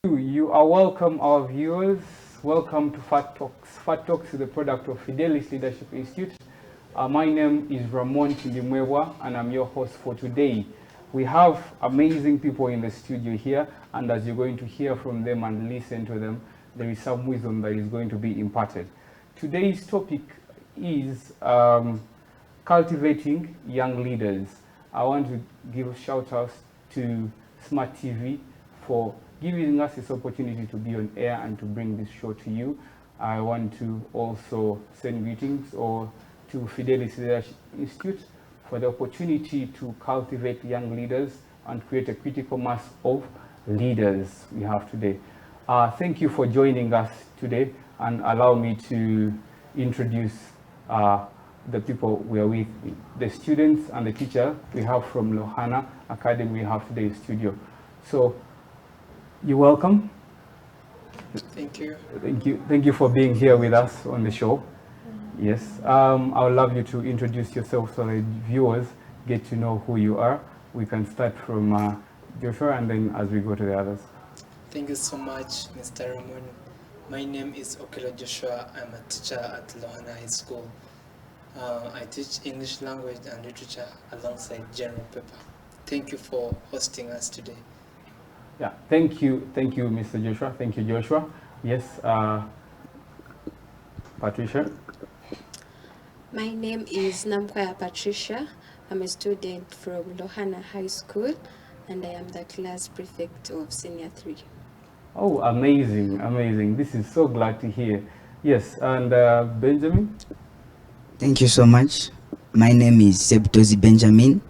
You are welcome, our viewers. Welcome to Fat Talks. Fat Talks is the product of Fidelis Leadership Institute. My name is Ramon Tindimwewa, and I'm your host for today. We have amazing people in the studio here, and as you're going to hear from them and listen to them, there is some wisdom that is going to be imparted. Today's topic is cultivating young leaders. I want to give a shout out to Smart TV for giving us this opportunity to be on air and to bring this show to you. I want to also send greetings to Fidelis Leadership Institute for the opportunity to cultivate young leaders and create a critical mass of leaders we have today. Thank you for joining us today, and allow me to introduce the people we are with, the students and the teacher we have from Lohana Academy we have today in studio. So you're welcome. Thank you. Thank you for being here with us on the show. Yes, I would love you to introduce yourself so the viewers get to know who you are. We can start from Joshua, and then as we go to the others. Thank you so much, Mr. Ramon. My name is Okelo Joshua. I'm a teacher at Lohana High School. I teach English language and literature alongside general paper. Thank you for hosting us today. Yeah, thank you, Mr. Joshua. Thank you, Joshua. Yes, Patricia. My name is Namkwaya Patricia. I'm a student from Lohana High School, and I am the class prefect of Senior 3. Oh, amazing, amazing. This is so glad to hear. Yes, and Benjamin? Thank you so much. My name is Sebtozi Benjamin.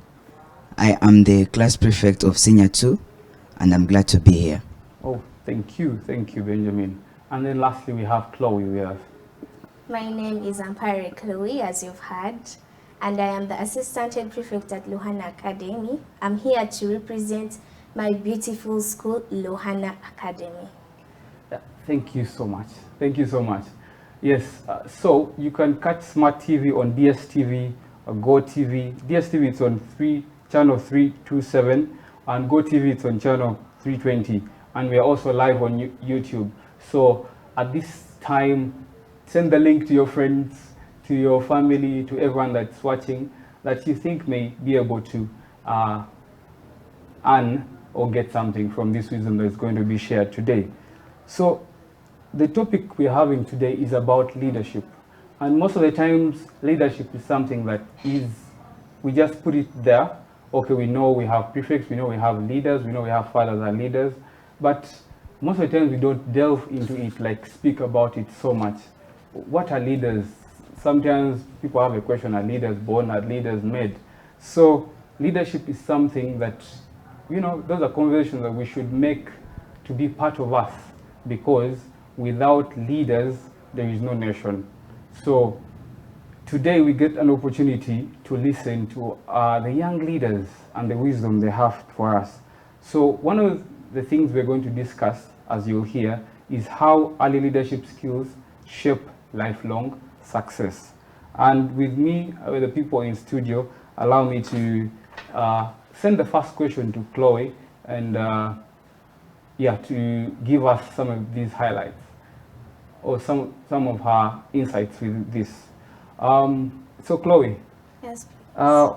I am the class prefect of Senior 2, and I'm glad to be here. Oh, thank you, Benjamin. And then lastly, we have Chloe with us. My name is Ampare Chloe, as you've heard, and I am the assistant head prefect at Lohana Academy. I'm here to represent my beautiful school, Lohana Academy. Yeah, thank you so much. Thank you so much. Yes, so you can catch Smart TV on DSTV, Go TV. DSTV it's on channel 327, and Go TV it's on channel 320, and we are also live on YouTube. So at this time, send the link to your friends, to your family, to everyone that's watching that you think may be able to earn or get something from this wisdom that is going to be shared today. So the topic we're having today is about leadership. And most of the times, leadership is something that we just put it there. Okay, we know we have prefects, we know we have leaders, we know we have fathers and leaders, but most of the times we don't delve into it, like speak about it so much. What are leaders? Sometimes people have a question, are leaders born, are leaders made? So leadership is something that, those are conversations that we should make to be part of us, because without leaders, there is no nation. So today we get an opportunity to listen to the young leaders and the wisdom they have for us. So one of the things we're going to discuss, as you'll hear, is how early leadership skills shape lifelong success. And with me, with the people in studio, allow me to send the first question to Chloe, and to give us some of these highlights or some of her insights with this. So Chloe, Yes.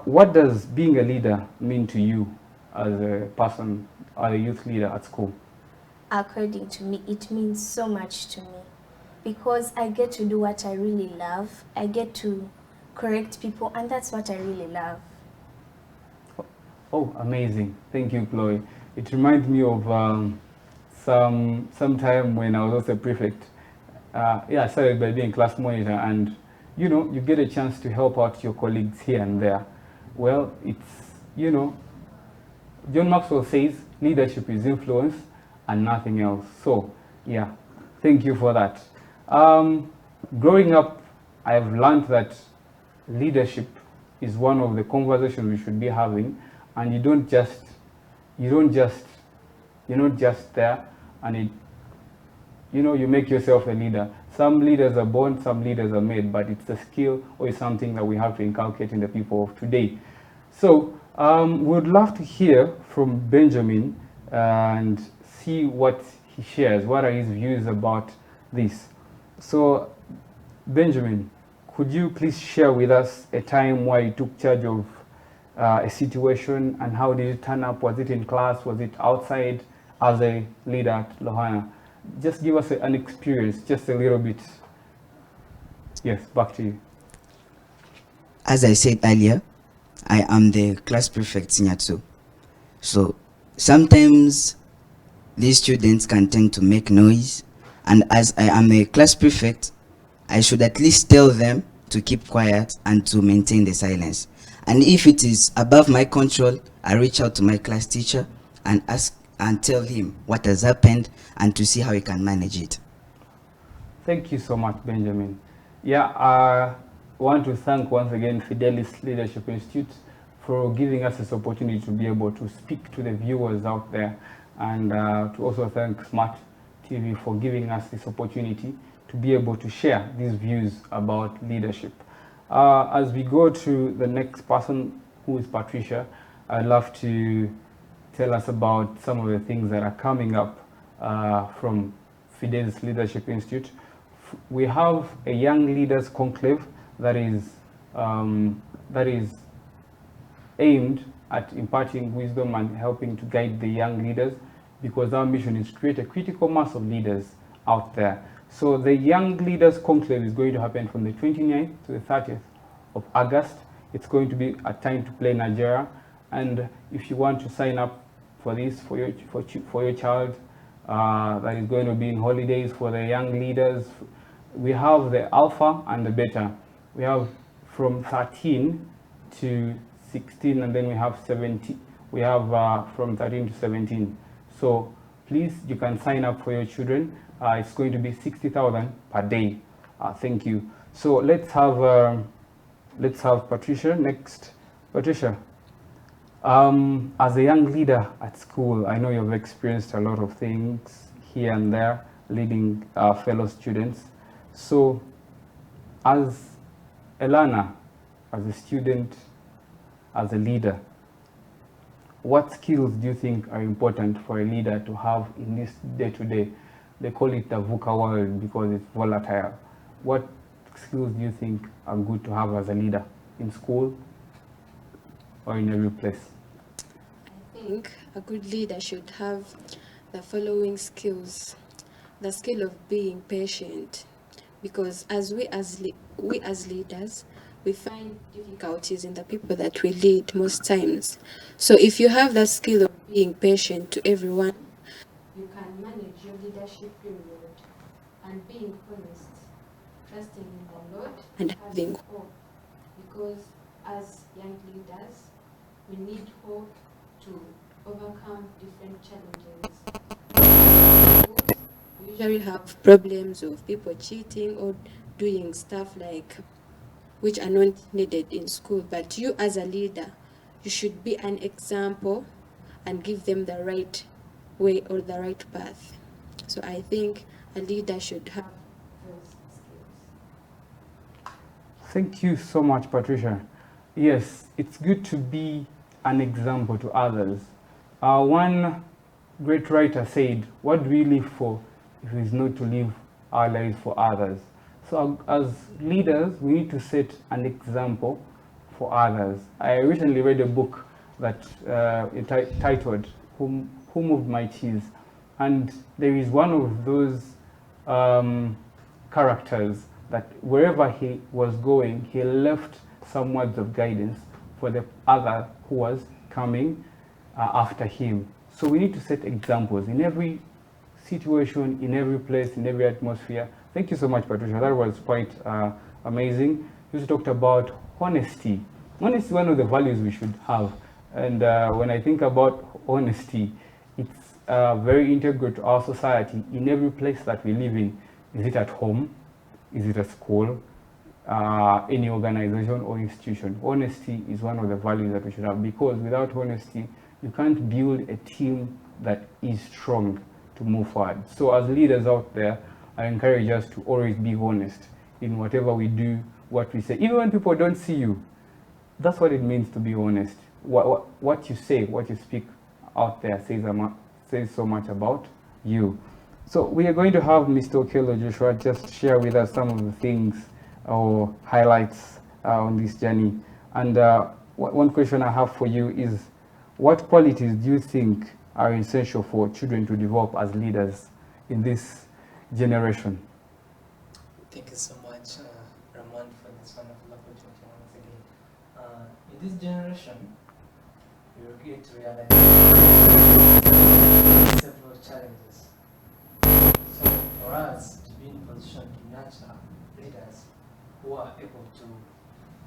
What does being a leader mean to you as a person, as a youth leader at school? According to me, it means so much to me because I get to do what I really love. I get to correct people, and that's what I really love. Oh, amazing. Thank you, Chloe. It reminds me of some time when I was also a prefect. I started by being class monitor, and you get a chance to help out your colleagues here and there. Well, it's, John Maxwell says leadership is influence and nothing else. So, yeah, thank you for that. Growing up, I've learned that leadership is one of the conversations we should be having, and you're not just there and you make yourself a leader. Some leaders are born, some leaders are made, but it's a skill or it's something that we have to inculcate in the people of today. So we would love to hear from Benjamin and see what he shares, what are his views about this. So Benjamin, could you please share with us a time where you took charge of a situation, and how did it turn up? Was it in class? Was it outside as a leader at Lohana? Just give us an experience, just a little bit. Yes, back to you. As I said earlier, I am the class prefect senior 2. So sometimes these students can tend to make noise, and as I am a class prefect, I should at least tell them to keep quiet and to maintain the silence. And if it is above my control, I reach out to my class teacher and ask and tell him what has happened and to see how he can manage it. Thank you so much, Benjamin. Yeah, I want to thank once again Fidelis Leadership Institute for giving us this opportunity to be able to speak to the viewers out there, and to also thank Smart TV for giving us this opportunity to be able to share these views about leadership. As we go to the next person, who is Patricia, I'd love to tell us about some of the things that are coming up from Fidelis Leadership Institute. We have a Young Leaders Conclave that is aimed at imparting wisdom and helping to guide the young leaders, because our mission is to create a critical mass of leaders out there. So the Young Leaders Conclave is going to happen from the 29th to the 30th of August. It's going to be a time to play Nigeria, and if you want to sign up for this for your child that is going to be in holidays for the young leaders, we have the alpha and the beta. We have from 13 to 16, and then we have 17. We have from 13 to 17. So please, you can sign up for your children. It's going to be 60,000 per day. Thank you. So let's have Patricia next. Patricia, as a young leader at school, I know you've experienced a lot of things here and there, leading fellow students. So as a learner, as a student, as a leader, what skills do you think are important for a leader to have in this day-to-day? They call it the VUCA world because it's volatile. What skills do you think are good to have as a leader in school or in every place? I think a good leader should have the following skills. The skill of being patient, because as we as leaders, we find difficulties in the people that we lead most times. So if you have that skill of being patient to everyone, you can manage your leadership period, and being honest, trusting in the Lord, and having hope. Because as young leaders, we need hope to overcome different challenges. We usually have problems of people cheating or doing stuff like which are not needed in school, but you as a leader, you should be an example and give them the right way or the right path. So I think a leader should have those skills. Thank you so much, Patricia. Yes, it's good to be an example to others. One great writer said, "What do we live for if it is not to live our lives for others?" So as leaders, we need to set an example for others. I recently read a book that titled Who Moved My Cheese? And there is one of those characters that wherever he was going, he left some words of guidance for the other who was coming after him. So we need to set examples in every situation, in every place, in every atmosphere. Thank you so much, Patricia. That was quite amazing. You talked about honesty. Honesty is one of the values we should have. And when I think about honesty, it's very integral to our society in every place that we live in. Is it at home? Is it at school? Any organization or institution? Honesty is one of the values that we should have, because without honesty, you can't build a team that is strong to move forward. So as leaders out there, I encourage us to always be honest in whatever we do, what we say. Even when people don't see you, that's what it means to be honest. What you say, what you speak out there says so much about you. So we are going to have Mr. Okello Joshua just share with us some of the things or highlights on this journey. And one question I have for you is, what qualities do you think are essential for children to develop as leaders in this generation? Thank you so much, Ramon, for this wonderful opportunity once again. In this generation, we are going to realize several challenges. So for us to be in position to nurture leaders who are able to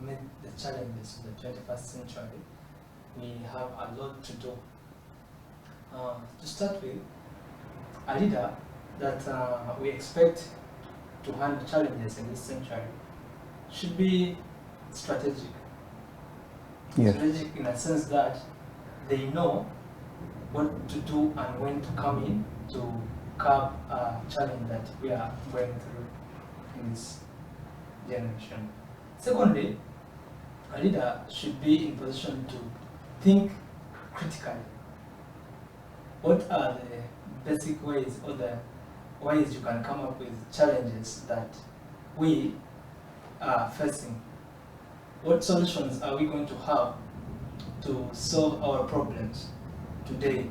meet the challenges of the 21st century, we have a lot to do. To start with, a leader that we expect to handle challenges in this century should be strategic. Yes. Strategic in a sense that they know what to do and when to come in to curb a challenge that we are going through in this generation. Secondly, a leader should be in position to think critically. What are the basic ways or the ways you can come up with challenges that we are facing? What solutions are we going to have to solve our problems today?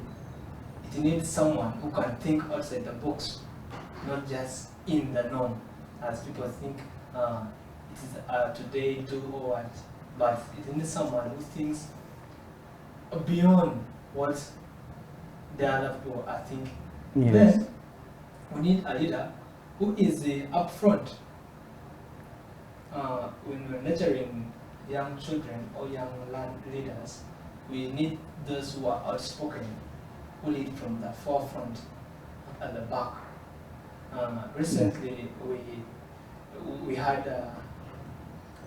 It needs someone who can think outside the box, not just in the norm, as people think it is today do or what. But it needs someone who thinks beyond what the other people are thinking. Yes. Then we need a leader who is upfront. When we're nurturing young children or young leaders, we need those who are outspoken, who lead from the forefront, not at the back. Recently, we had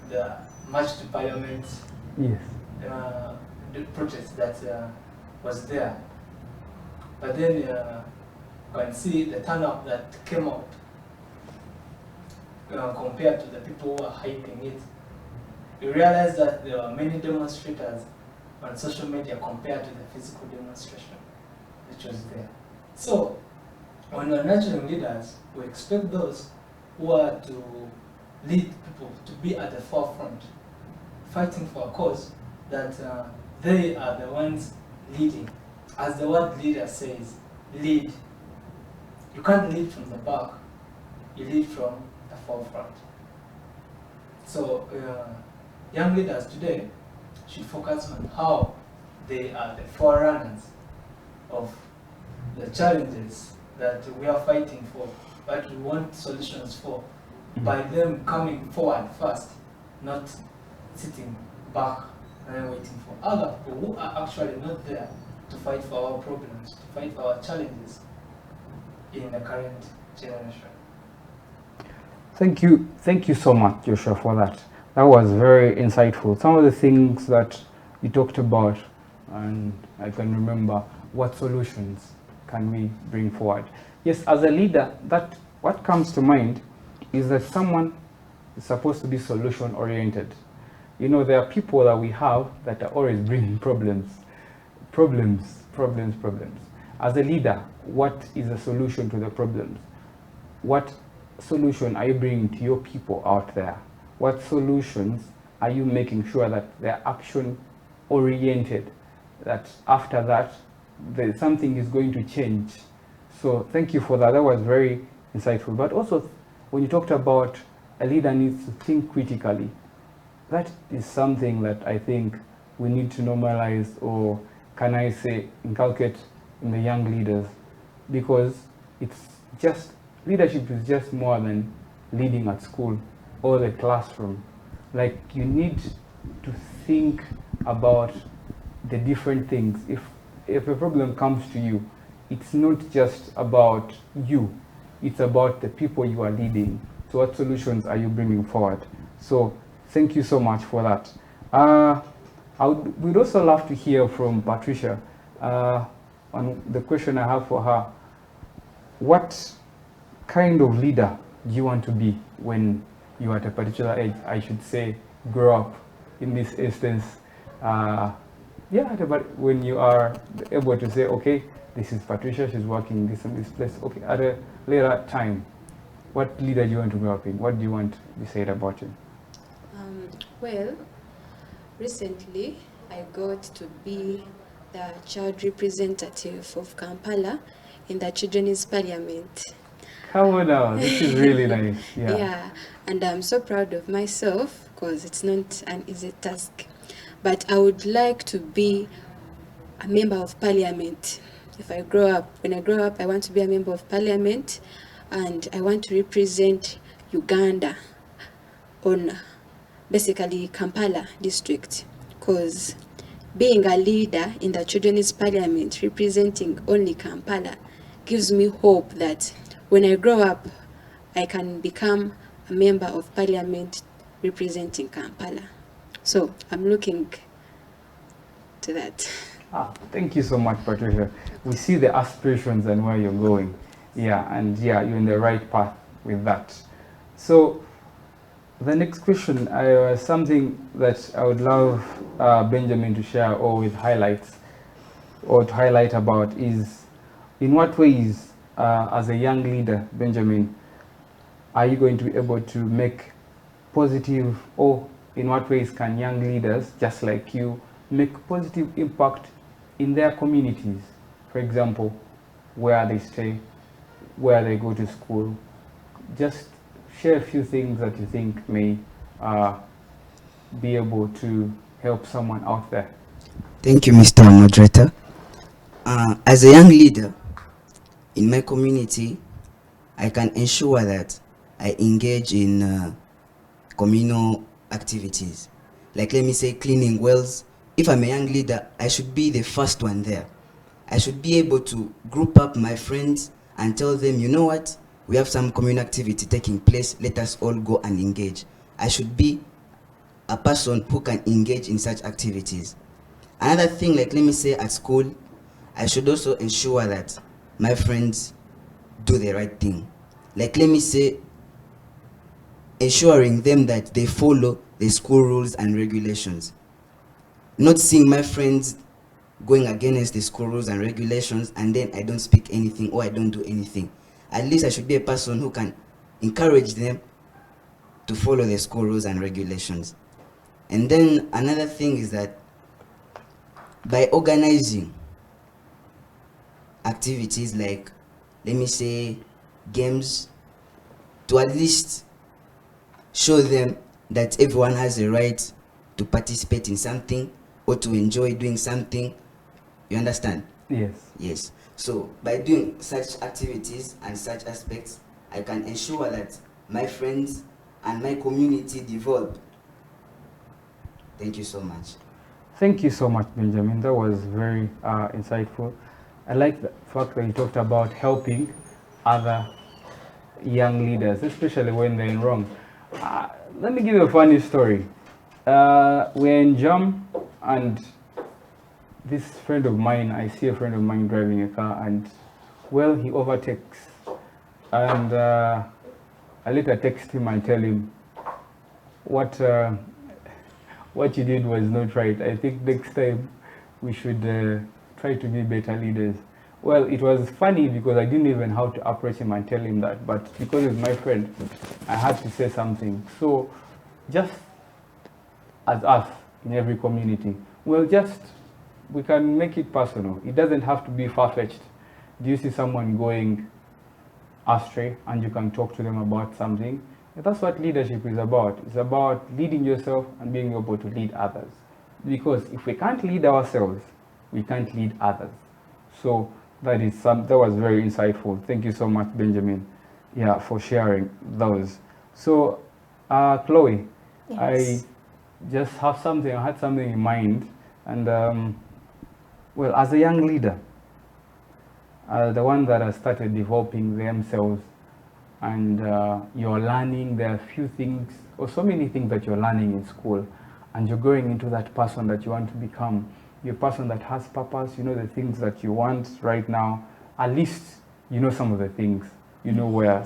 the March to Parliament, Yes. the protest that was there. But then you can see the turnout that came out compared to the people who are hyping it. You realize that there are many demonstrators on social media compared to the physical demonstration which was there. So, when we're nurturing leaders, we expect those who are to lead people to be at the forefront, fighting for a cause that they are the ones leading. As the word leader says, lead. You can't lead from the back, you lead from the forefront. So, young leaders today should focus on how they are the forerunners of the challenges that we are fighting for, but we want solutions for, by them coming forward first, not sitting back and waiting for other people who are actually not there to fight for our problems, to fight for our challenges in the current generation. Thank you so much, Joshua, for that. That was very insightful. Some of the things that you talked about, and I can remember, what solutions can we bring forward? Yes, as a leader, that what comes to mind is that someone is supposed to be solution oriented. You know, there are people that we have that are always bringing problems. As a leader, what is the solution to the problems? What solution are you bringing to your people out there? What solutions are you making sure that they're action oriented, that after that something is going to change? So thank you for that. That was very insightful. But also, when you talked about a leader needs to think critically, that is something that I think we need to normalize, or can I say inculcate in the young leaders, because it's just, leadership is just more than leading at school or the classroom. Like, you need to think about the different things. If a problem comes to you, it's not just about you, it's about the people you are leading. So what solutions are you bringing forward? So thank you so much for that. We'd also love to hear from Patricia on the question I have for her. What kind of leader do you want to be when you are at a particular age? I should say, grow up in this instance. But when you are able to say, okay, this is Patricia, she's working this and this place. Okay, at a later time, what leader do you want to grow up in? What do you want to be said about him? Well, recently I got to be the child representative of Kampala in the Children's Parliament. Come on now, this is really nice. Yeah. Yeah, and I'm so proud of myself because it's not an easy task. But I would like to be a member of parliament. If I grow up, when I grow up, I want to be a member of parliament, and I want to represent Uganda on basically Kampala district, because being a leader in the children's parliament representing only Kampala gives me hope that when I grow up, I can become a member of parliament representing Kampala. So I'm looking to that. Thank you so much, Patricia. We see the aspirations and where you're going. Yeah, and yeah, you're in the right path with that. So the next question, something that I would love Benjamin to share or with highlights or to highlight about is in what ways, as a young leader, Benjamin, are you going to be able to make positive, or in what ways can young leaders, just like you, make positive impact in their communities? For example, where they stay, where they go to school. Just share a few things that you think may be able to help someone out there. Thank you, Mr. Moderator. As a young leader in my community, I can ensure that I engage in communal activities. Like, let me say, cleaning wells. If I'm a young leader, I should be the first one there. I should be able to group up my friends and tell them, you know what, we have some communal activity taking place, let us all go and engage. I should be a person who can engage in such activities. Another thing, like, let me say, at school, I should also ensure that my friends do the right thing. Like, let me say, ensuring them that they follow the school rules and regulations. Not seeing my friends going against the school rules and regulations and then I don't speak anything or I don't do anything. At least I should be a person who can encourage them to follow the school rules and regulations. And then another thing is that by organizing activities like, let me say, games, to at least show them that everyone has a right to participate in something or to enjoy doing something. You understand? Yes. Yes. So by doing such activities and such aspects, I can ensure that my friends and my community develop. Thank you so much. Thank you so much, Benjamin. That was very insightful. I like the fact that you talked about helping other young leaders, especially when they're in wrong. Let me give you a funny story. We're in Jam, and this friend of mine, I see a friend of mine driving a car, and well, he overtakes. And I later text him and tell him, what you did was not right. I think next time we should try to be better leaders. Well, it was funny because I didn't even know how to approach him and tell him that, but because he's my friend, I had to say something. So just as us in every community, we can make it personal. It doesn't have to be far-fetched. Do you see someone going astray and you can talk to them about something? That's what leadership is about. It's about leading yourself and being able to lead others. Because if we can't lead ourselves, we can't lead others. So that was very insightful. Thank you so much, Benjamin, for sharing those. So, Chloe, Yes. I just had something in mind, and well, as a young leader, the one that has started developing themselves, and you're learning, there are few things or so many things that you're learning in school, and you're growing into that person that you want to become. You're a person that has purpose, you know the things that you want right now. At least you know some of the things, you know where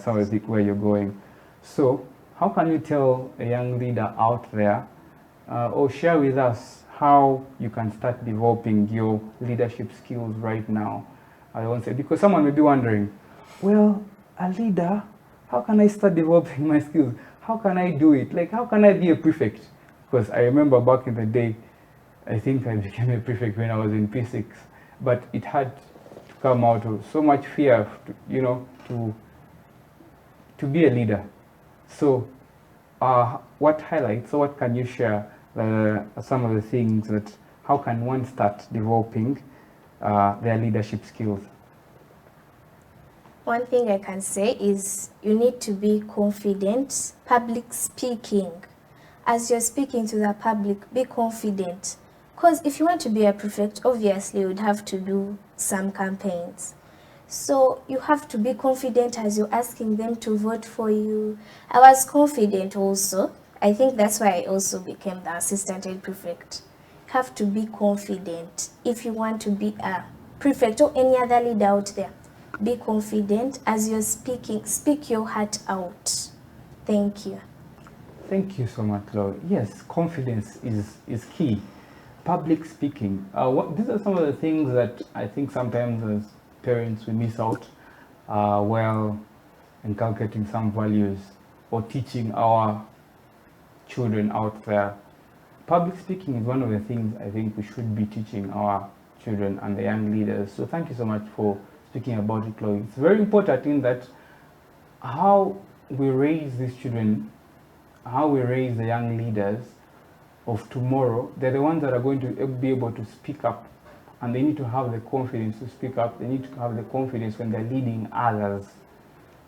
you're going. So how can you tell a young leader out there, or share with us how you can start developing your leadership skills right now? I won't say, because someone may be wondering, well, a leader, how can I start developing my skills? How can I do it? Like, how can I be a prefect? Because I remember back in the day, I think I became a prefect when I was in P6, but it had to come out of so much fear, to be a leader. So, what highlights, or what can you share some of the things that, how can one start developing their leadership skills? One thing I can say is you need to be confident. Public speaking. As you're speaking to the public, be confident. Because if you want to be a prefect, obviously you would have to do some campaigns. So you have to be confident as you're asking them to vote for you. I was confident also. I think that's why I also became the assistant head prefect. You have to be confident if you want to be a prefect or any other leader out there. Be confident as you're speaking. Speak your heart out. Thank you. Thank you so much, Chloe. Yes, confidence is key. Public speaking. These are some of the things that I think sometimes as parents we miss out while inculcating some values or teaching our children out there. Public speaking is one of the things I think we should be teaching our children and the young leaders. So thank you so much for speaking about it, Chloe. It's very important in that how we raise these children, how we raise the young leaders of tomorrow, they're the ones that are going to be able to speak up, and they need to have the confidence to speak up. They need to have the confidence when they're leading others.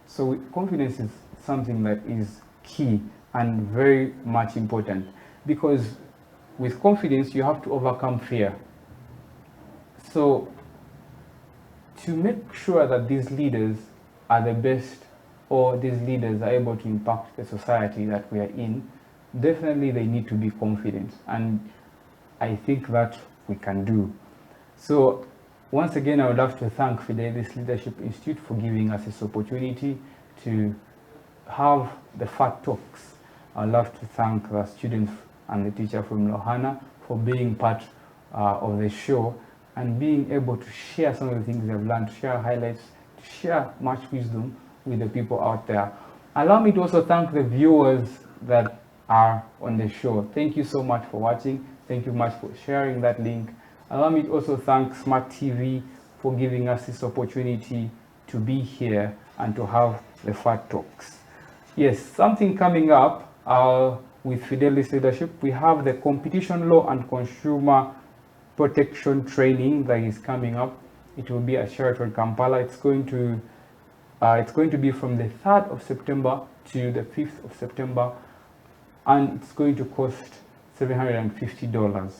So confidence is something that is key and very much important, because with confidence you have to overcome fear. So to make sure that these leaders are the best, or these leaders are able to impact the society that we are in, definitely they need to be confident, and I think that we can do. So once again, I would love to thank Fidelis Leadership Institute for giving us this opportunity to have the FAT Talks. I'd love to thank the students and the teacher from Lohana for being part of the show and being able to share some of the things they've learned, to share highlights, to share much wisdom with the people out there. Allow me to also thank the viewers that are on the show. Thank you so much for watching. Thank you much for sharing that link. Allow me to also thank Smart TV for giving us this opportunity to be here and to have the FAT Talks. Yes, something coming up with Fidelis Leadership. We have the competition law and consumer protection training that is coming up. It will be at Sheraton Kampala. It's going to be from the 3rd of September to the 5th of September, and it's going to cost $750.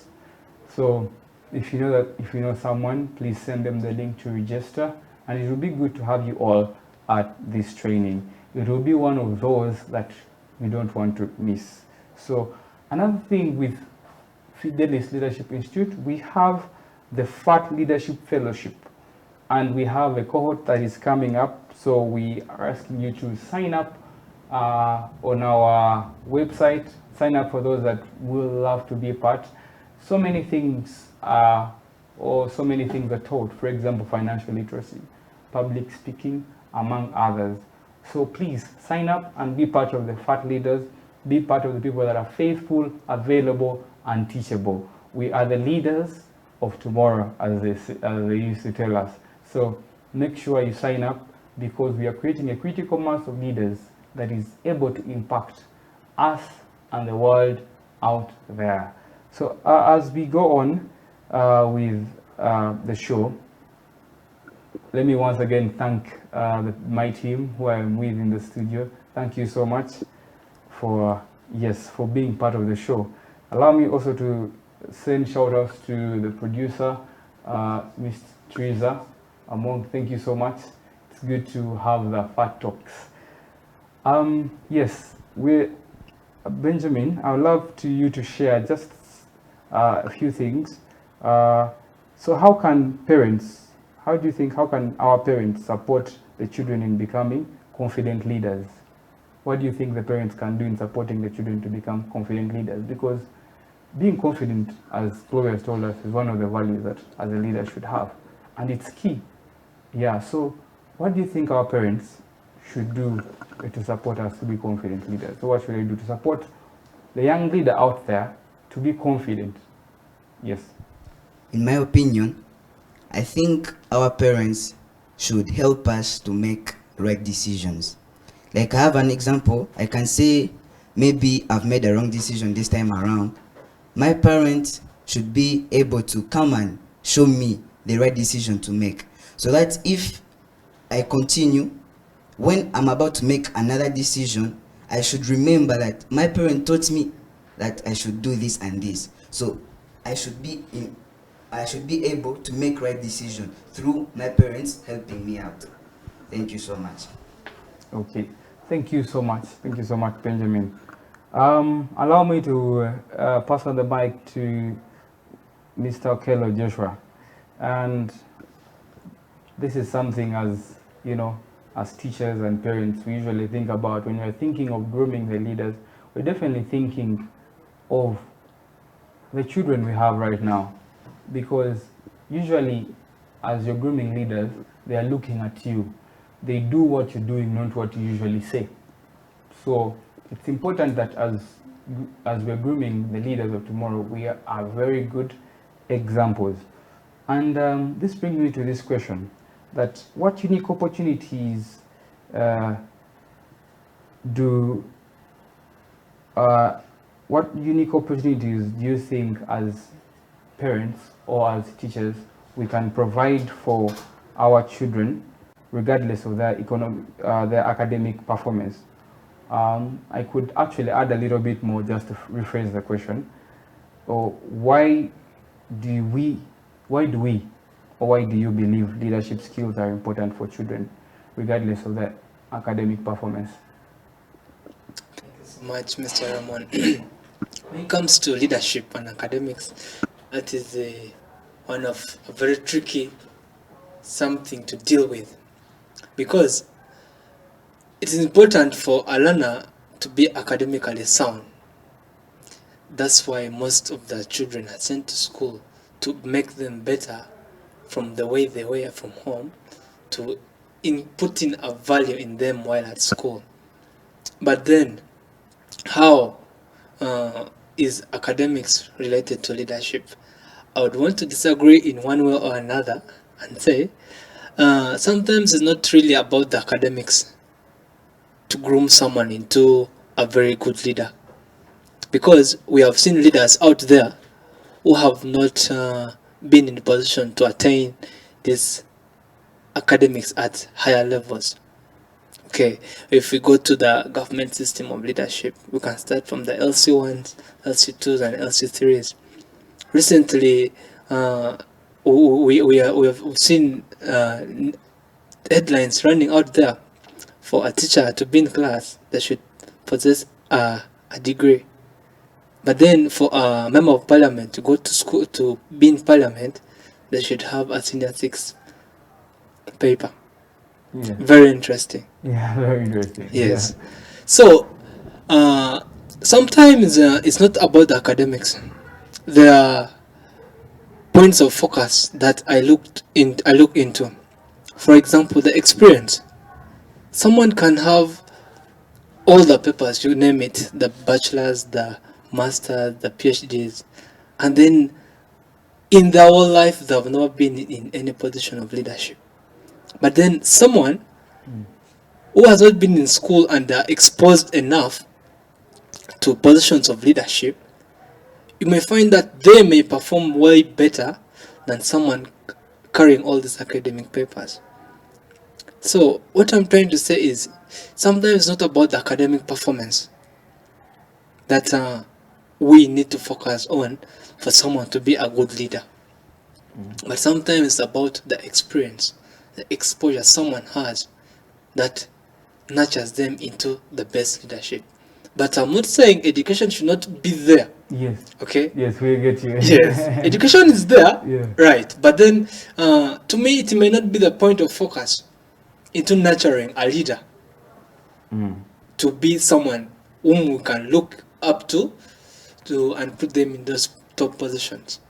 So if you know someone, please send them the link to register, and it will be good to have you all at this training. It will be one of those that we don't want to miss. So another thing with Fidelis Leadership Institute, we have the FAT Leadership Fellowship, and we have a cohort that is coming up. So we are asking you to sign up on our website. Sign up for those that will love to be a part. So many things are taught. For example, financial literacy, public speaking, among others. So please sign up and be part of the FAT leaders. Be part of the people that are faithful, available, and teachable. We are the leaders of tomorrow, as they used to tell us. So make sure you sign up, because we are creating a critical mass of leaders that is able to impact us and the world out there. So as we go on with the show, let me once again thank my team who I'm with in the studio. Thank you so much for being part of the show. Allow me also to send shout outs to the producer, Miss Teresa Among. Thank you so much. It's good to have the FAT Talks. Yes, Benjamin, I would love you to share just a few things. So how can our parents support the children in becoming confident leaders? What do you think the parents can do in supporting the children to become confident leaders? Because being confident, as Chloe has told us, is one of the values that as a leader should have, and it's key. Yeah, so what do you think our parents should do to support us to be confident leaders? So what should I do to support the young leader out there to be confident? Yes. In my opinion, I think our parents should help us to make right decisions. Like, I have an example. I can say maybe I've made a wrong decision this time around. My parents should be able to come and show me the right decision to make, so that if I continue, when I'm about to make another decision, I should remember that my parent taught me that I should do this and this. So I should be able to make right decision through my parents helping me out. Thank you so much. Okay. Thank you so much. Thank you so much, Benjamin. Allow me to pass on the mic to Mr. Okello Joshua. And this is something, as you know, as teachers and parents, we usually think about when we're thinking of grooming the leaders. We're definitely thinking of the children we have right now, because usually as you're grooming leaders, they are looking at you. They do what you're doing, not what you usually say. So it's important that as we're grooming the leaders of tomorrow, we are very good examples. And this brings me to this question, that what unique opportunities do you think as parents or as teachers we can provide for our children, regardless of their their academic performance? I could actually add a little bit more just to rephrase the question. Or why do you believe leadership skills are important for children, regardless of their academic performance? Thank you so much, Mr. Ramon. When it comes to leadership and academics, that is one of a very tricky something to deal with, because it is important for a learner to be academically sound. That's why most of the children are sent to school, to make them better from the way they were from home, to putting a value in them while at school. But then, how is academics related to leadership? I would want to disagree in one way or another and say sometimes it's not really about the academics to groom someone into a very good leader, because we have seen leaders out there who have not been in a position to attain these academics at higher levels. Okay, if we go to the government system of leadership, we can start from the LC1s, LC2s, and LC3s. Recently, we have seen headlines running out there for a teacher to be in class that should possess a degree. But then for a member of parliament to go to school to be in parliament, they should have a senior 6 paper. Yeah. Very interesting. Yeah, very interesting. Yes. Yeah. So sometimes it's not about the academics. There are points of focus that I look into. For example, the experience. Someone can have all the papers, you name it, the bachelor's, the master's, the PhDs, and then in their whole life they have never been in any position of leadership. But then someone who has not been in school and are exposed enough to positions of leadership, you may find that they may perform way better than someone carrying all these academic papers. So what I'm trying to say is, sometimes it's not about the academic performance that we need to focus on for someone to be a good leader. But sometimes it's about the experience, the exposure someone has that nurtures them into the best leadership. But I'm not saying education should not be there. Yes. Okay? Yes, we get you. Yes. Education is there, yeah. Right. But then, to me, it may not be the point of focus into nurturing a leader to be someone whom we can look up to and put them in those top positions.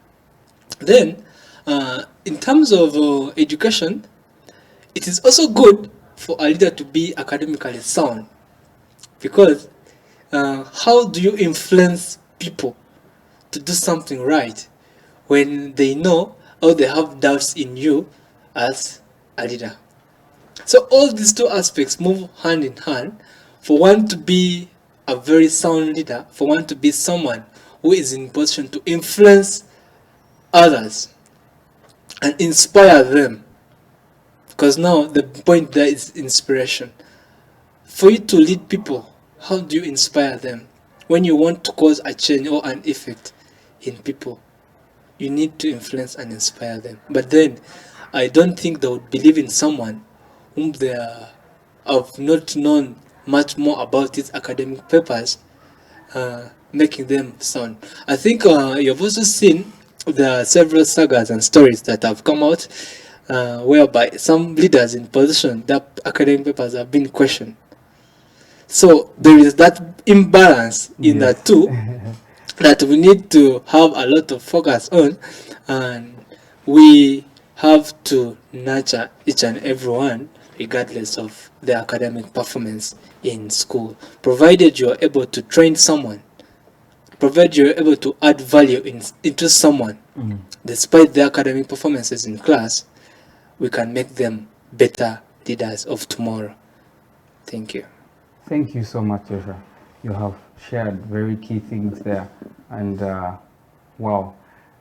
Then, in terms of education, it is also good for a leader to be academically sound, because how do you influence people to do something right when they know or they have doubts in you as a leader? So all these two aspects move hand in hand for one to be a very sound leader, for one to be someone who is in position to influence others and inspire them. Because now the point there is inspiration. For you to lead people, how do you inspire them? When you want to cause a change or an effect in people, you need to influence and inspire them. But then, I don't think they would believe in someone whom they have not known much more about his academic papers, making them sound. I think you've also seen there are several sagas and stories that have come out whereby some leaders in position, their academic papers have been questioned. So there is that imbalance in the two that we need to have a lot of focus on, and we have to nurture each and everyone regardless of their academic performance in school, provided you are able to train someone, provided you are able to add value into someone. Despite their academic performances in class, we can make them better leaders of tomorrow. Thank you. Thank you so much, Joshua. You have shared very key things there, and wow,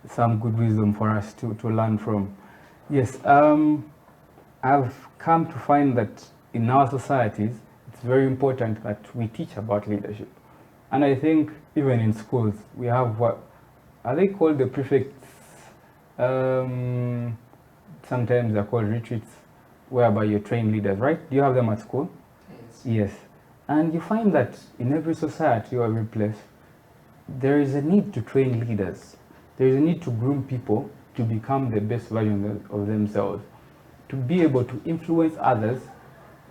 some good wisdom for us to learn from. Yes, I've come to find that in our societies, it's very important that we teach about leadership. And I think even in schools, we have what are they called, the prefects? Sometimes they're called retreats, whereby you train leaders, right? Do you have them at school? Yes. And you find that in every society or every place, there is a need to train leaders. There is a need to groom people to become the best version of themselves. To be able to influence others,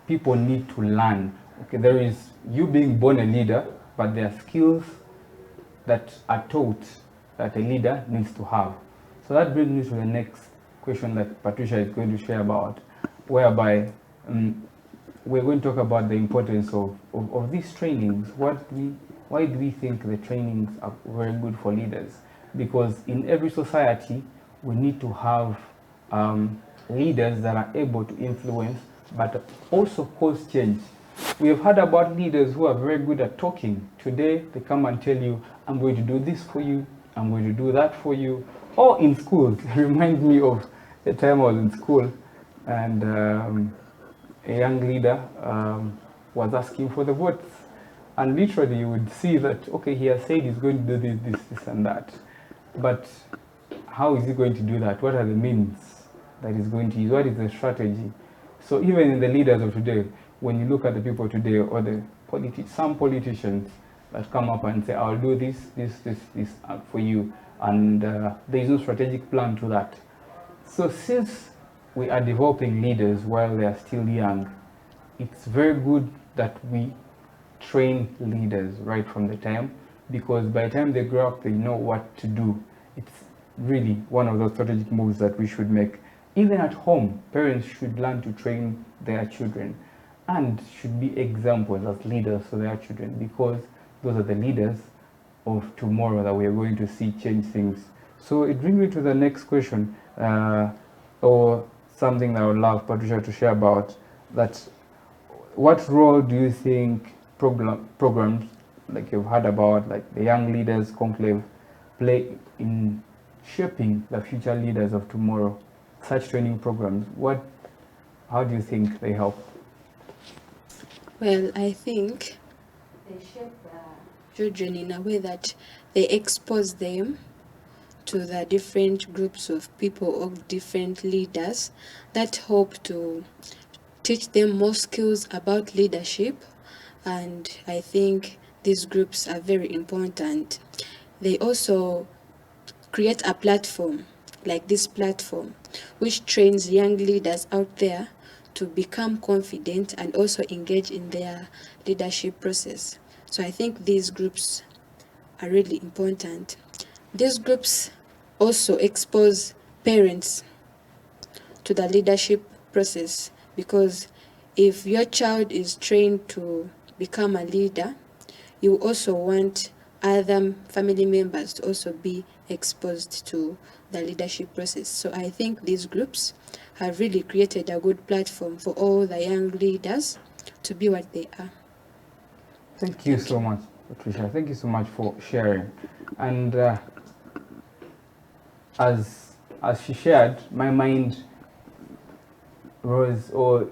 people need to learn. Okay, there is you being born a leader, but there are skills that are taught that a leader needs to have. So that brings me to the next question that Patricia is going to share about, whereby we're going to talk about the importance of these trainings. Why do we think the trainings are very good for leaders? Because in every society, we need to have leaders that are able to influence, but also cause change. We have heard about leaders who are very good at talking. Today, they come and tell you, I'm going to do this for you, I'm going to do that for you. Or in schools, it reminds me of the time I was in school, and a young leader was asking for the votes. And literally you would see that, okay, he has said he's going to do this and that. But how is he going to do that? What are the means that he's going to use? What is the strategy? So even in the leaders of today, when you look at the people today, or some politicians that come up and say, I'll do this for you, and there is no strategic plan to that. So since we are developing leaders while they are still young, it's very good that we train leaders right from the time, because by the time they grow up, they know what to do. It's really one of those strategic moves that we should make. Even at home, parents should learn to train their children and should be examples as leaders for their children, because those are the leaders of tomorrow that we are going to see change things. So it brings me to the next question, or something that I would love Patricia to share about, that what role do you think programs like you've heard about, like the Young Leaders Conclave, play in shaping the future leaders of tomorrow? Such training programs, how do you think they help? Well, I think they shape children in a way that they expose them to the different groups of people or different leaders that hope to teach them more skills about leadership. And I think these groups are very important. They also create a platform like this platform, which trains young leaders out there to become confident and also engage in their leadership process. So I think these groups are really important. These groups also expose parents to the leadership process, because if your child is trained to become a leader, you also want other family members to also be exposed to the leadership process. So I think these groups have really created a good platform for all the young leaders to be what they are. Thank you so much, Patricia. Thank you so much for sharing. And as she shared, my mind rose, or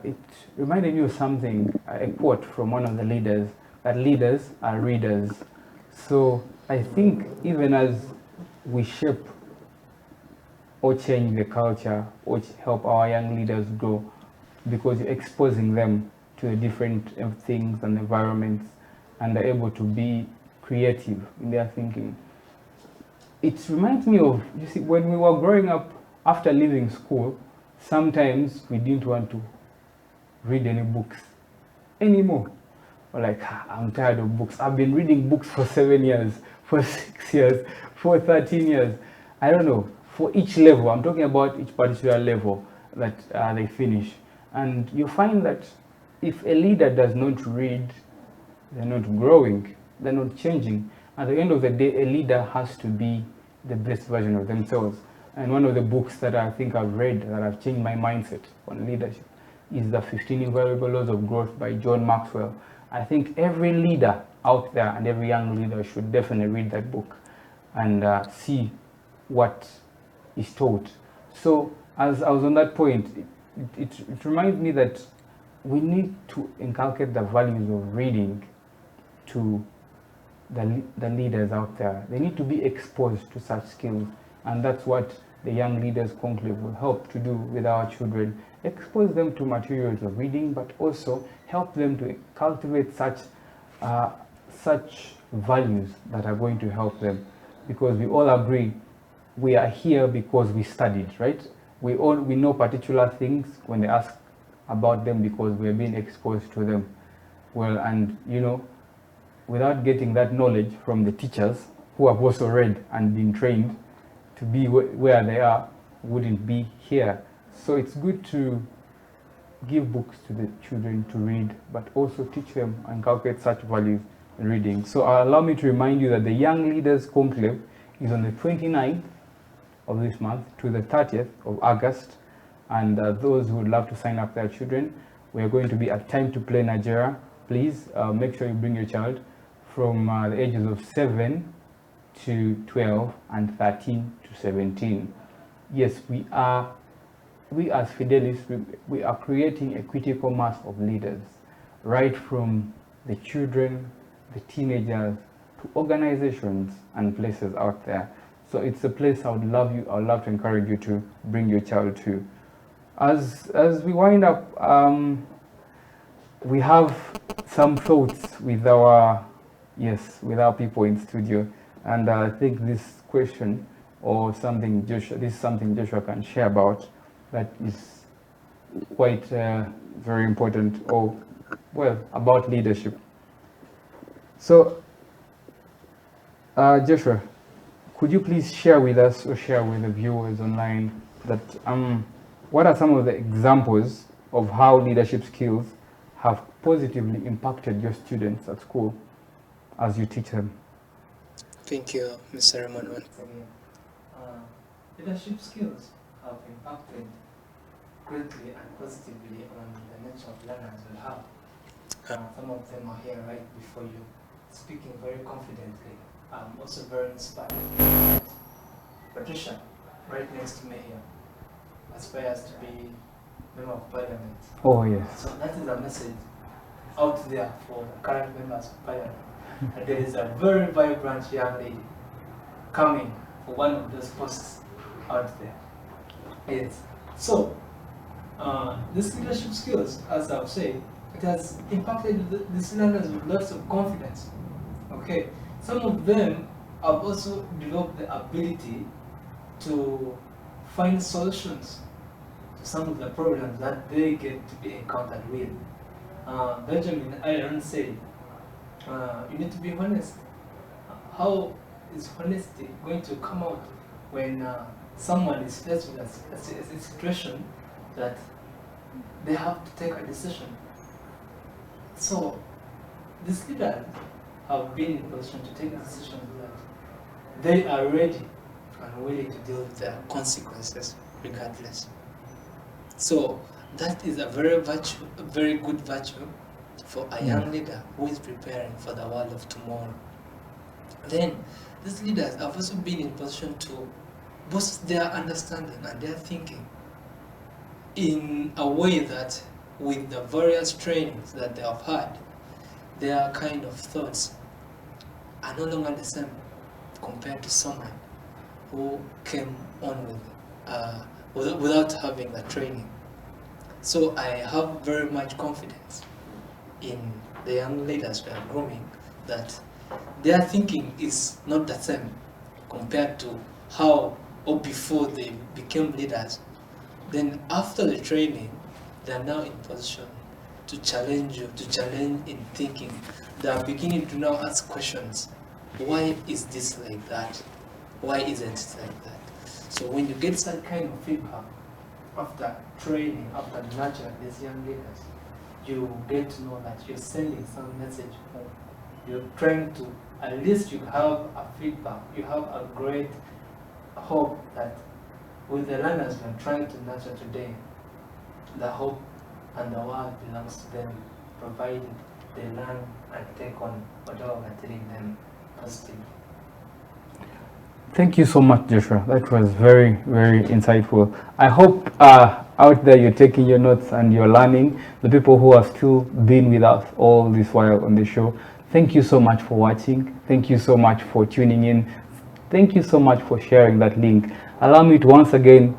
it reminded me of something, a quote from one of the leaders, that leaders are readers. So I think even as we shape or change the culture or help our young leaders grow, because you're exposing them to the different things and environments, and they're able to be creative in their thinking. It reminds me of, you see, when we were growing up, after leaving school, sometimes we didn't want to read any books anymore. We're like, I'm tired of books. I've been reading books for 7 years, for 6 years, for 13 years. I don't know, for each level. I'm talking about each particular level that they finish. And you find that if a leader does not read, they're not growing, they're not changing. At the end of the day, a leader has to be the best version of themselves. And one of the books that I think I've read that have changed my mindset on leadership is the 15 Invaluable Laws of Growth by John Maxwell. I think every leader out there and every young leader should definitely read that book and see what is taught. So as I was on that point, it reminds me that we need to inculcate the values of reading to the leaders out there. They need to be exposed to such skills, and that's what the Young Leaders Conclave will help to do with our children. Expose them to materials of reading, but also help them to cultivate such values that are going to help them, because we all agree we are here because we studied, right? We know particular things when they ask about them because we are being exposed to them. Well, and you know, without getting that knowledge from the teachers who have also read and been trained to be where they are, wouldn't be here. So it's good to give books to the children to read, but also teach them and inculcate such values in reading. So allow me to remind you that the Young Leaders Conclave is on the 29th of this month to the 30th of August. And those who would love to sign up their children, we are going to be at Time to Play Nigeria. Please make sure you bring your child from the ages of 7 to 12 and 13 to 17. Yes, we as Fidelis, we are creating a critical mass of leaders, right from the children, the teenagers, to organizations and places out there. So it's a place I would love to encourage you to bring your child to. As we wind up, we have some thoughts with our people in studio, and I think this question or something Joshua can share about that is quite very important, or well, about leadership. So Joshua, could you please share with us or share with the viewers online that what are some of the examples of how leadership skills have positively impacted your students at school as you teach them? Thank you, Mr. Ramon, once again. Leadership skills have impacted greatly and positively on the nature of learners we have. Some of them are here right before you, speaking very confidently. I'm also very inspired. Patricia, right next to me here, aspires to be member of parliament. Oh yes. So that is a message out there for the current members of parliament. And there is a very vibrant young lady coming for one of those posts out there. Yes. So these leadership skills, as I've said, it has impacted these learners with lots of confidence. Okay. Some of them have also developed the ability to find solutions to some of the problems that they get to be encountered with. Benjamin Iron said, you need to be honest. How is honesty going to come out when someone is faced with a situation that they have to take a decision. So these leaders have been in a position to take decisions that they are ready and willing to deal with the consequences regardless. So that is a very good virtue for a young leader who is preparing for the world of tomorrow. Then these leaders have also been in position to boost their understanding and their thinking in a way that with the various trainings that they have had, their kind of thoughts are no longer the same compared to someone who came on without having the training. So I have very much confidence in the young leaders we are grooming that their thinking is not the same compared to how or before they became leaders. Then after the training, they are now in position to challenge you, to challenge in thinking. They are beginning to now ask questions. Why is this like that? Why isn't it like that? So when you get that kind of feedback after training, after nurturing these young leaders, you get to know that you're sending some message home. You're trying to, at least you have a feedback, you have a great hope that with the learners we're trying to nurture today, the hope and the world belongs to them, provided they learn and take on whatever we're telling them positively. Thank you so much, Joshua. That was very, very insightful. I hope out there you're taking your notes and you're learning. The people who have still been with us all this while on the show, thank you so much for watching. Thank you so much for tuning in. Thank you so much for sharing that link. Allow me to once again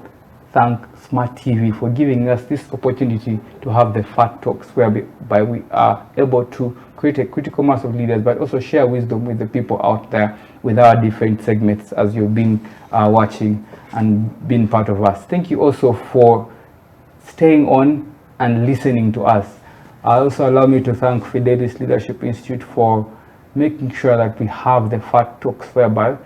thank Smart TV for giving us this opportunity to have the Fat Talks, whereby we are able to create a critical mass of leaders, but also share wisdom with the people out there with our different segments as you've been watching and been part of us. Thank you also for staying on and listening to us. Also allow me to thank Fidelis Leadership Institute for making sure that we have the Fat Talks, whereby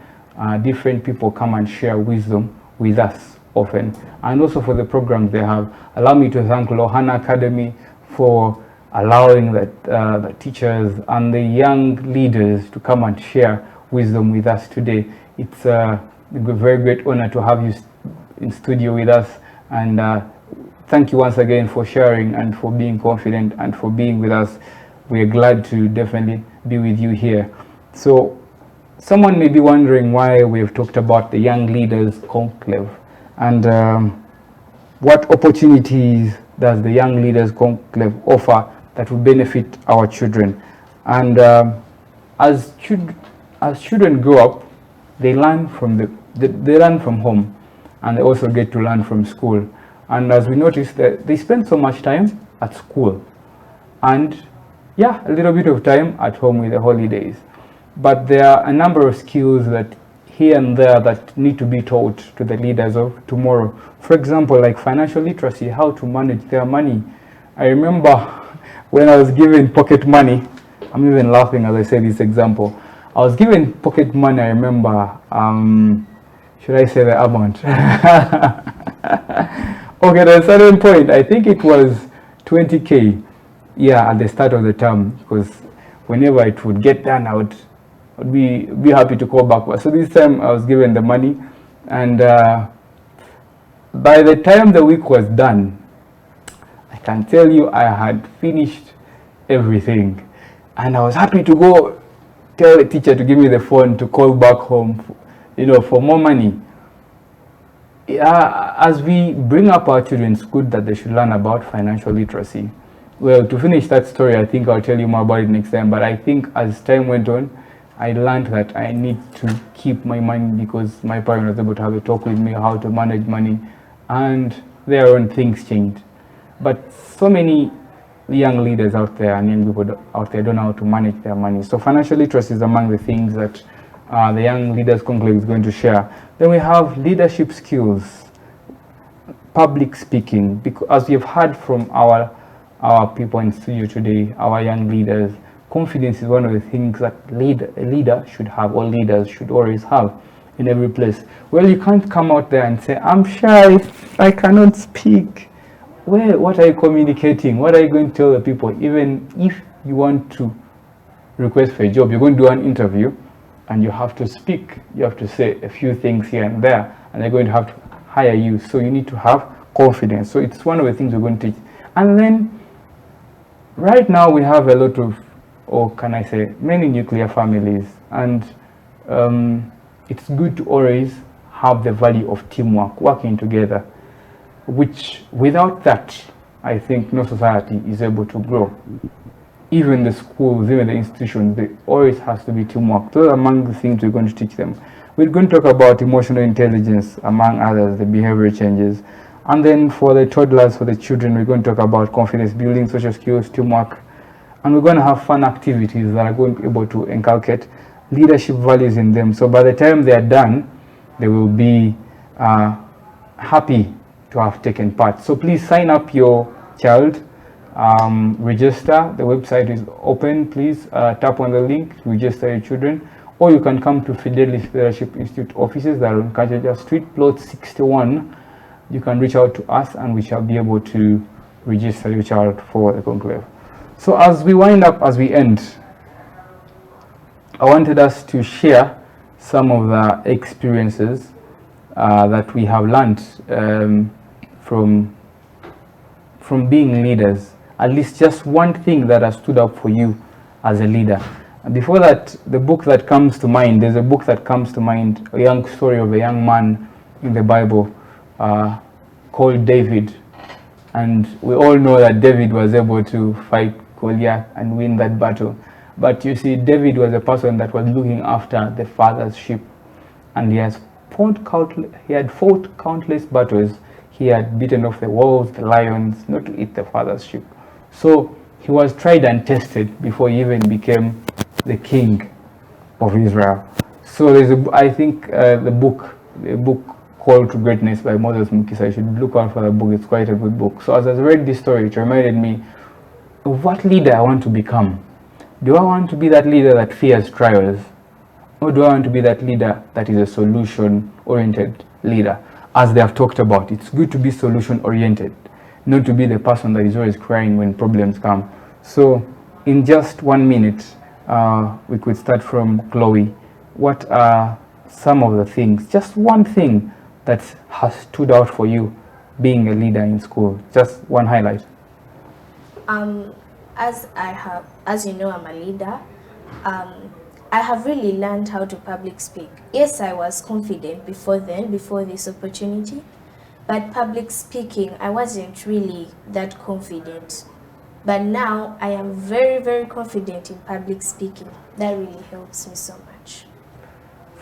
different people come and share wisdom with us often, and also for the programs they have. Allow me to thank Lohana Academy for allowing the teachers and the young leaders to come and share wisdom with us today. It's a very great honor to have you in studio with us, and thank you once again for sharing and for being confident and for being with us. We are glad to definitely be with you here. So someone may be wondering why we've talked about the Young Leaders Conclave, and what opportunities does the Young Leaders Conclave offer that will benefit our children. And as children grow up, they learn from they learn from home, and they also get to learn from school. And as we notice, that they spend so much time at school, and yeah, a little bit of time at home with the holidays. But there are a number of skills that here and there that need to be taught to the leaders of tomorrow. For example, like financial literacy, how to manage their money. I remember when I was given pocket money, I'm even laughing as I say this example. I was given pocket money, I remember, should I say the amount? Okay, at a certain point, I think it was 20K, yeah, at the start of the term, because whenever it would get done, I would be happy to call back. So this time I was given the money, and by the time the week was done, I can tell you I had finished everything, and I was happy to go tell the teacher to give me the phone to call back home, for more money. As we bring up our children, it's good that they should learn about financial literacy. Well, to finish that story, I think I'll tell you more about it next time, but I think as time went on, I learned that I need to keep my money, because my parent was able to have a talk with me how to manage money, and their own things changed. But so many young leaders out there and young people out there don't know how to manage their money. So financial literacy is among the things that the Young Leaders Conclave is going to share. Then we have leadership skills, public speaking, because as we have heard from our people in studio today, our young leaders, confidence is one of the things that a leader should have, or leaders should always have in every place. Well, you can't come out there and say, I'm shy, I cannot speak. what are you communicating? What are you going to tell the people? Even if you want to request for a job, you're going to do an interview and you have to speak, you have to say a few things here and there, and they're going to have to hire you. So you need to have confidence. So it's one of the things we're going to teach. And then right now we have a lot of, or can I say, many nuclear families, and it's good to always have the value of teamwork, working together, which without that, I think no society is able to grow. Even the schools, even the institutions, there always has to be teamwork. Those are among the things we're going to teach them. We're going to talk about emotional intelligence, among others, the behavior changes. And then for the toddlers, for the children, we're going to talk about confidence building, social skills, teamwork. And we're going to have fun activities that are going to be able to inculcate leadership values in them. So by the time they are done, they will be happy to have taken part. So please sign up your child, register. The website is open. Please tap on the link to register your children. Or you can come to Fidelis Leadership Institute offices that are on Kajaja Street, plot 61. You can reach out to us and we shall be able to register your child for the conclave. So as we wind up, as we end, I wanted us to share some of the experiences that we have learned from being leaders. At least just one thing that has stood up for you as a leader. And before that, the book that comes to mind, there's a book that comes to mind, a young story of a young man in the Bible called David. And we all know that David was able to fight Goliath and win that battle. But you see, David was a person that was looking after the father's sheep. And he had fought countless battles. He had beaten off the wolves, the lions, not to eat the father's sheep. So he was tried and tested before he even became the king of Israel. So there's I think the book Called to Greatness by Moses Mukisa. You should look out for the book. It's quite a good book. So as I read this story, it reminded me of what leader I want to become. Do I want to be that leader that fears trials? Or do I want to be that leader that is a solution-oriented leader? As they have talked about, it's good to be solution-oriented, not to be the person that is always crying when problems come. So in just 1 minute, we could start from Chloe. What are some of the things, just one thing that has stood out for you being a leader in school? Just one highlight. As you know, I'm a leader. I have really learned how to public speak. Yes, I was confident before this opportunity, but public speaking, I wasn't really that confident. But now I am very, very confident in public speaking. That really helps me so much.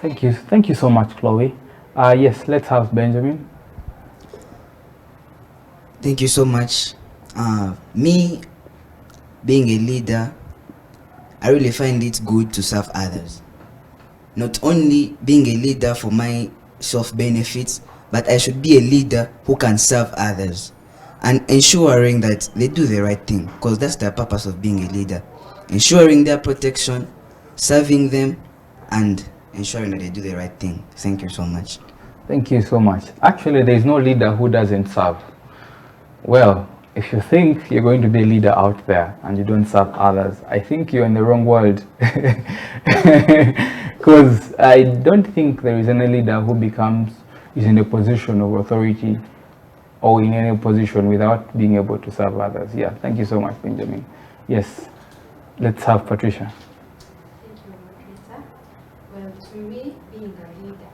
Thank you. Thank you so much, Chloe. Yes, let's have Benjamin. Thank you so much. Me, being a leader, I really find it good to serve others. Not only being a leader for my self-benefits, but I should be a leader who can serve others and ensuring that they do the right thing, because that's the purpose of being a leader. Ensuring their protection, serving them, and ensuring that they do the right thing. Thank you so much. Thank you so much. Actually, there is no leader who doesn't serve. Well, if you think you're going to be a leader out there and you don't serve others, I think you're in the wrong world. Because I don't think there is any leader who is in a position of authority or in any position without being able to serve others. Yeah, thank you so much, Benjamin. Yes, let's have Patricia. Thank you, Margarita. Well, to me, being a leader,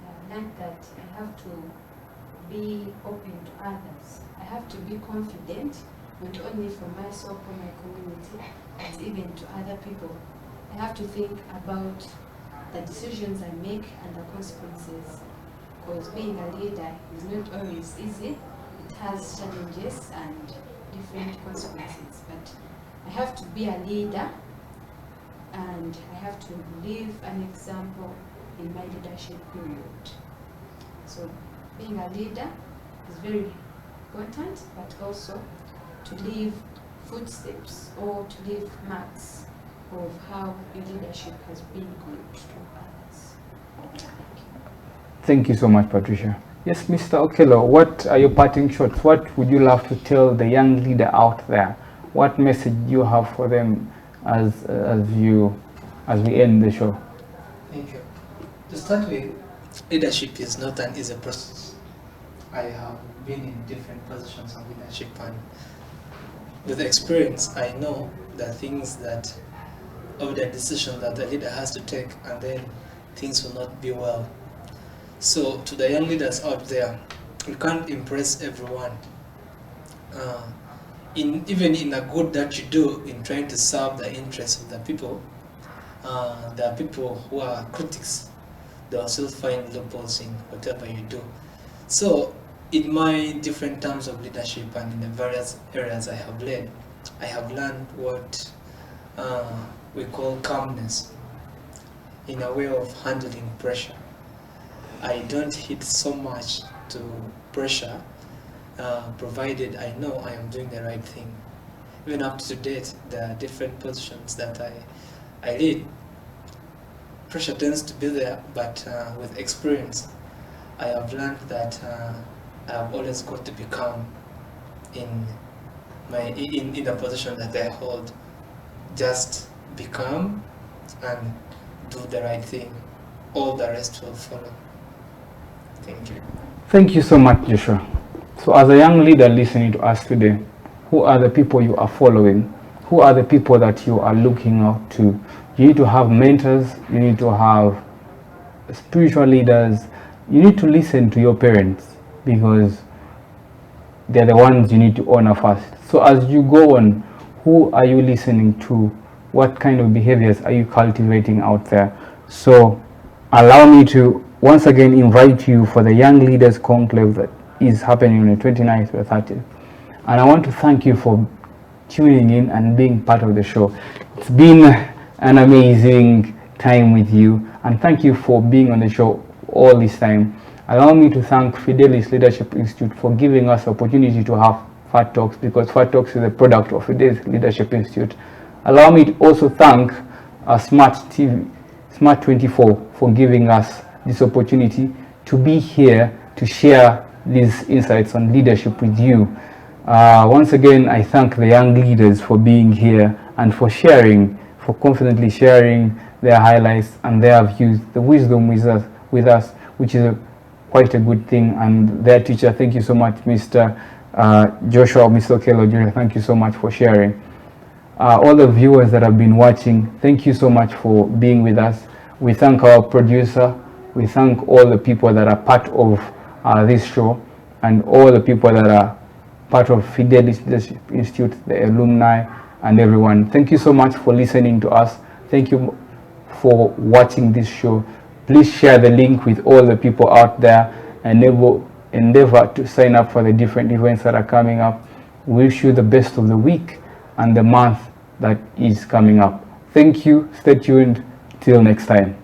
I learned that I have to be open to others. I have to be confident, not only for myself or my community, but even to other people. I have to think about the decisions I make and the consequences. Because being a leader is not always easy. It has challenges and different consequences. But I have to be a leader, and I have to live an example in my leadership period. So being a leader is very important, but also to leave footsteps or to leave marks of how your leadership has been good to others. Thank you so much, Patricia. Yes, Mr. Okello, what are your parting shots? What would you love to tell the young leader out there? What message do you have for them as we end the show? Thank you. To start with, leadership is not an easy process. I have been in different positions of leadership, and with experience, I know the things that, of the decision that the leader has to take, and then things will not be well. So to the young leaders out there, you can't impress everyone. Even in the good that you do in trying to serve the interests of the people, there are people who are critics. They will still find loopholes in whatever you do. So in my different terms of leadership and in the various areas I have led, I have learned what we call calmness in a way of handling pressure. I don't hit so much to pressure, provided I know I am doing the right thing. Even up to date, there are different positions that I lead. Pressure tends to be there, but with experience, I have learned that I have always got to be calm in the position that I hold. Just be calm and do the right thing. All the rest will follow. Thank you. Thank you so much, Joshua. So as a young leader listening to us today, who are the people you are following? Who are the people that you are looking out to? You need to have mentors, you need to have spiritual leaders, you need to listen to your parents because they're the ones you need to honor first. So as you go on, who are you listening to? What kind of behaviors are you cultivating out there? So allow me to once again invite you for the Young Leaders Conclave that is happening on the 29th or 30th. And I want to thank you for tuning in and being part of the show. It's been an amazing time with you, and thank you for being on the show all this time. Allow me to thank Fidelis Leadership Institute for giving us the opportunity to have Fat Talks, because Fat Talks is a product of Fidelis Leadership Institute. Allow me to also thank Smart TV, Smart 24 for giving us this opportunity to be here to share these insights on leadership with you. Once again, I thank the young leaders for being here and for sharing, for confidently sharing their highlights and their views, the wisdom with us, which is quite a good thing. And their teacher, thank you so much, Mr. Joshua, Mr. Okello Jr., thank you so much for sharing. All the viewers that have been watching, thank you so much for being with us. We thank our producer. We thank all the people that are part of this show and all the people that are part of Fidelis Leadership Institute, the alumni and everyone. Thank you so much for listening to us. Thank you for watching this show. Please share the link with all the people out there and endeavor to sign up for the different events that are coming up. Wish you the best of the week and the month that is coming up. Thank you. Stay tuned. Till next time.